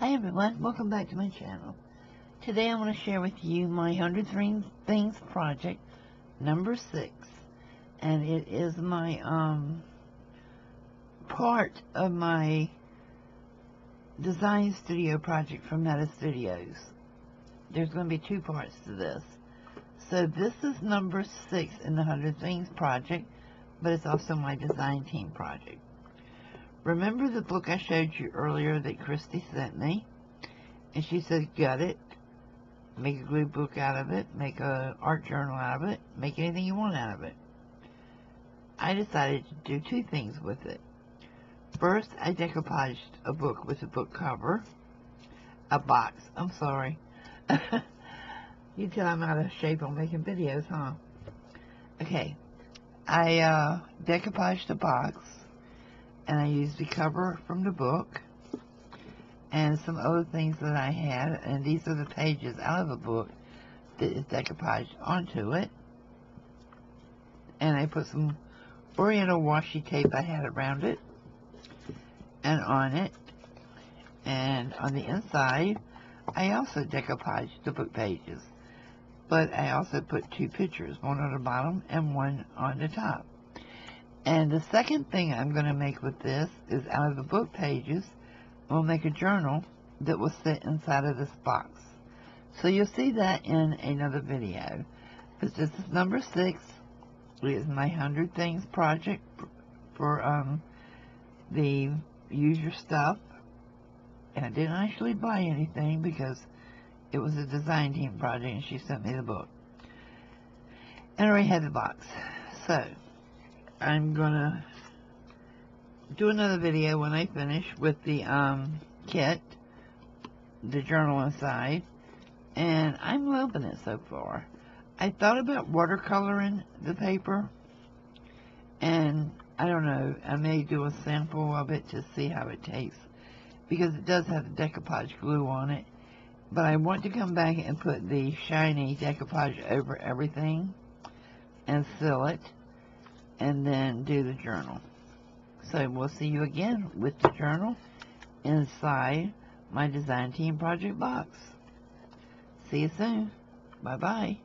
Hi everyone, welcome back to my channel. Today I want to share with you my 100 Things project number 6, and it is my part of my design studio project from Metta Studios. There's going to be 2 parts to this. So this is number 6 in the 100 Things project, but it's also my design team project. Remember the book I showed you earlier that Christy sent me? And she said, gut it, make a glue book out of it, make an art journal out of it, make anything you want out of it. I decided to do 2 things with it. First, I decoupaged a book with a book cover, a box, I'm sorry. You tell I'm out of shape on making videos, huh? Okay, I decoupaged the box, and I used the cover from the book and some other things that I had, and these are the pages out of the book that is decoupaged onto it. And I put some oriental washi tape I had around it and on it, and on the inside I also decoupaged the book pages, but I also put 2 pictures, one on the bottom and one on the top. And the second thing I'm going to make with this is out of the book pages, we'll make a journal that will sit inside of this box. So you'll see that in another video. But this is number 6. It is my 100 Things project for the Use Your Stuff. And I didn't actually buy anything because it was a design team project and she sent me the book. And I already had the box. So I'm gonna do another video when I finish with the kit, the journal inside, and I'm loving it so far. I thought about watercoloring the paper, and I don't know, I may do a sample of it to see how it tastes, because it does have the decoupage glue on it, but I want to come back and put the shiny decoupage over everything and seal it, and then do the journal. So we'll see you again with the journal inside my design team project box. See you soon. Bye-bye.